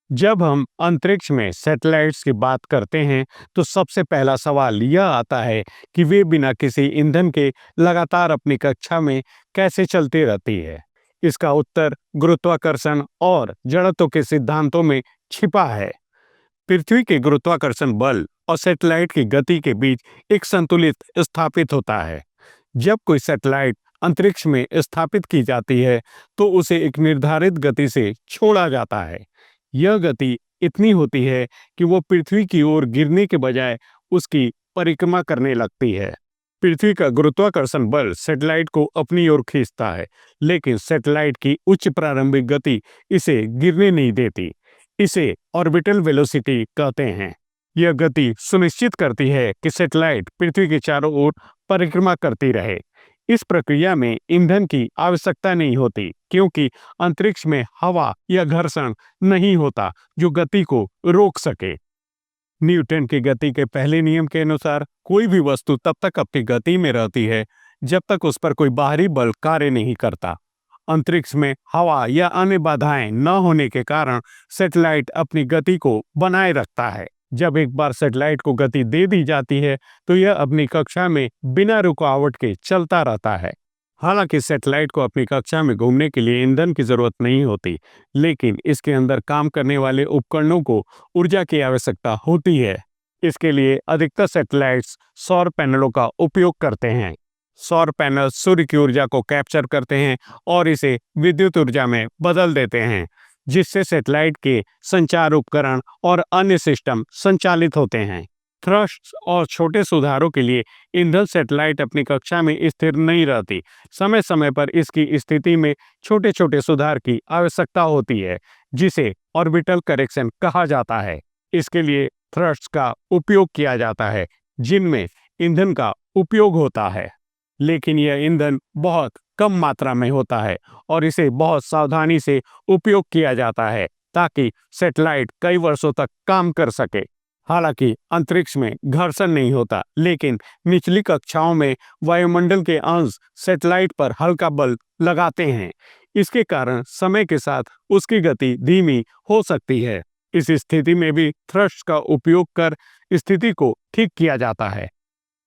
जब हम अंतरिक्ष में सैटेलाइट्स की बात करते हैं तो सबसे पहला सवाल यह आता है कि वे बिना किसी ईंधन के लगातार अपनी कक्षा में कैसे चलती रहती है। इसका उत्तर गुरुत्वाकर्षण और जड़त्व के सिद्धांतों में छिपा है। पृथ्वी के गुरुत्वाकर्षण बल और सैटेलाइट की गति के बीच एक संतुलित स्थापित होता है। जब कोई सैटेलाइट अंतरिक्ष में स्थापित की जाती है तो उसे एक निर्धारित गति से छोड़ा जाता है। यह गति इतनी होती है कि वो पृथ्वी की ओर गिरने के बजाय उसकी परिक्रमा करने लगती है। पृथ्वी का गुरुत्वाकर्षण बल सैटेलाइट को अपनी ओर खींचता है, लेकिन सैटेलाइट की उच्च प्रारंभिक गति इसे गिरने नहीं देती। इसे ऑर्बिटल वेलोसिटी कहते हैं। यह गति सुनिश्चित करती है कि सैटेलाइट पृथ्वी के चारों ओर परिक्रमा करती रहे। इस प्रक्रिया में ईंधन की आवश्यकता नहीं होती, क्योंकि अंतरिक्ष में हवा या घर्षण नहीं होता जो गति को रोक सके। न्यूटन की गति के पहले नियम के अनुसार कोई भी वस्तु तब तक अपनी गति में रहती है जब तक उस पर कोई बाहरी बल कार्य नहीं करता। अंतरिक्ष में हवा या अन्य बाधाएं न होने के कारण सैटेलाइट अपनी गति को बनाए रखता है। जब एक बार सैटेलाइट को गति दे दी जाती है तो यह अपनी कक्षा में बिना रुकावट के चलता रहता है। हालांकि सैटेलाइट को अपनी कक्षा में घूमने के लिए ईंधन की जरूरत नहीं होती, लेकिन इसके अंदर काम करने वाले उपकरणों को ऊर्जा की आवश्यकता होती है। इसके लिए अधिकतर सैटेलाइट्स सौर पैनलों का उपयोग करते हैं। सौर पैनल सूर्य की ऊर्जा को कैप्चर करते हैं और इसे विद्युत ऊर्जा में बदल देते हैं, जिससे सैटेलाइट के संचार उपकरण और अन्य सिस्टम संचालित होते हैं। थ्रस्ट और छोटे सुधारों के लिए ईंधन सैटेलाइट अपनी कक्षा में स्थिर नहीं रहती। समय समय पर इसकी स्थिति में छोटे छोटे सुधार की आवश्यकता होती है, जिसे ऑर्बिटल करेक्शन कहा जाता है। इसके लिए थ्रस्ट का उपयोग किया जाता है, जिनमें ईंधन का उपयोग होता है, लेकिन यह ईंधन बहुत कम मात्रा में होता है और इसे बहुत सावधानी से उपयोग किया जाता है ताकि सैटेलाइट कई वर्षों तक काम कर सके। हालांकि अंतरिक्ष में घर्षण नहीं होता, लेकिन निचली कक्षाओं में वायुमंडल के अंश सैटेलाइट पर हल्का बल लगाते हैं। इसके कारण समय के साथ उसकी गति धीमी हो सकती है। इस स्थिति में भी थ्रस्ट का उपयोग कर स्थिति को ठीक किया जाता है।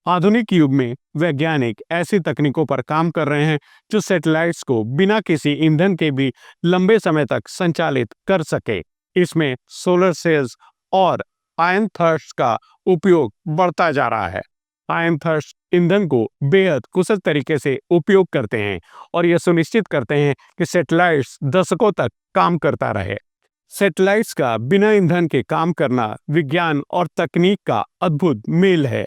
आधुनिक युग में वैज्ञानिक ऐसी तकनीकों पर काम कर रहे हैं जो सैटेलाइट्स को बिना किसी ईंधन के भी लंबे समय तक संचालित कर सके। इसमें सोलर सेल्स और आयन थ्रस्ट का उपयोग बढ़ता जा रहा है। आयन थ्रस्ट ईंधन को बेहद कुशल तरीके से उपयोग करते हैं और यह सुनिश्चित करते हैं कि सैटेलाइट्स दशकों तक काम करता रहे। सैटेलाइट्स का बिना ईंधन के काम करना विज्ञान और तकनीक का अद्भुत मेल है।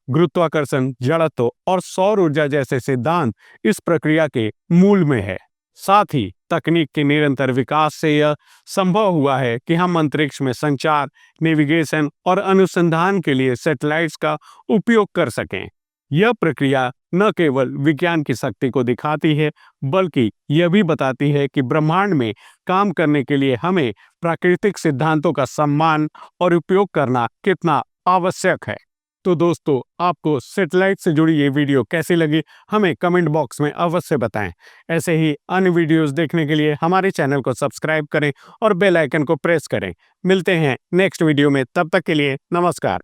गुरुत्वाकर्षण, जड़त्व और सौर ऊर्जा जैसे सिद्धांत इस प्रक्रिया के मूल में है। साथ ही तकनीक के निरंतर विकास से यह संभव हुआ है कि हम अंतरिक्ष में संचार, नेविगेशन और अनुसंधान के लिए सैटेलाइट्स का उपयोग कर सकें। यह प्रक्रिया न केवल विज्ञान की शक्ति को दिखाती है, बल्कि यह भी बताती है कि ब्रह्मांड में काम करने के लिए हमें प्राकृतिक सिद्धांतों का सम्मान और उपयोग करना कितना आवश्यक है। तो दोस्तों, आपको सैटेलाइट से जुड़ी ये वीडियो कैसी लगी, हमें कमेंट बॉक्स में अवश्य बताएं। ऐसे ही अन्य वीडियोस देखने के लिए हमारे चैनल को सब्सक्राइब करें और बेल आइकन को प्रेस करें। मिलते हैं नेक्स्ट वीडियो में, तब तक के लिए नमस्कार।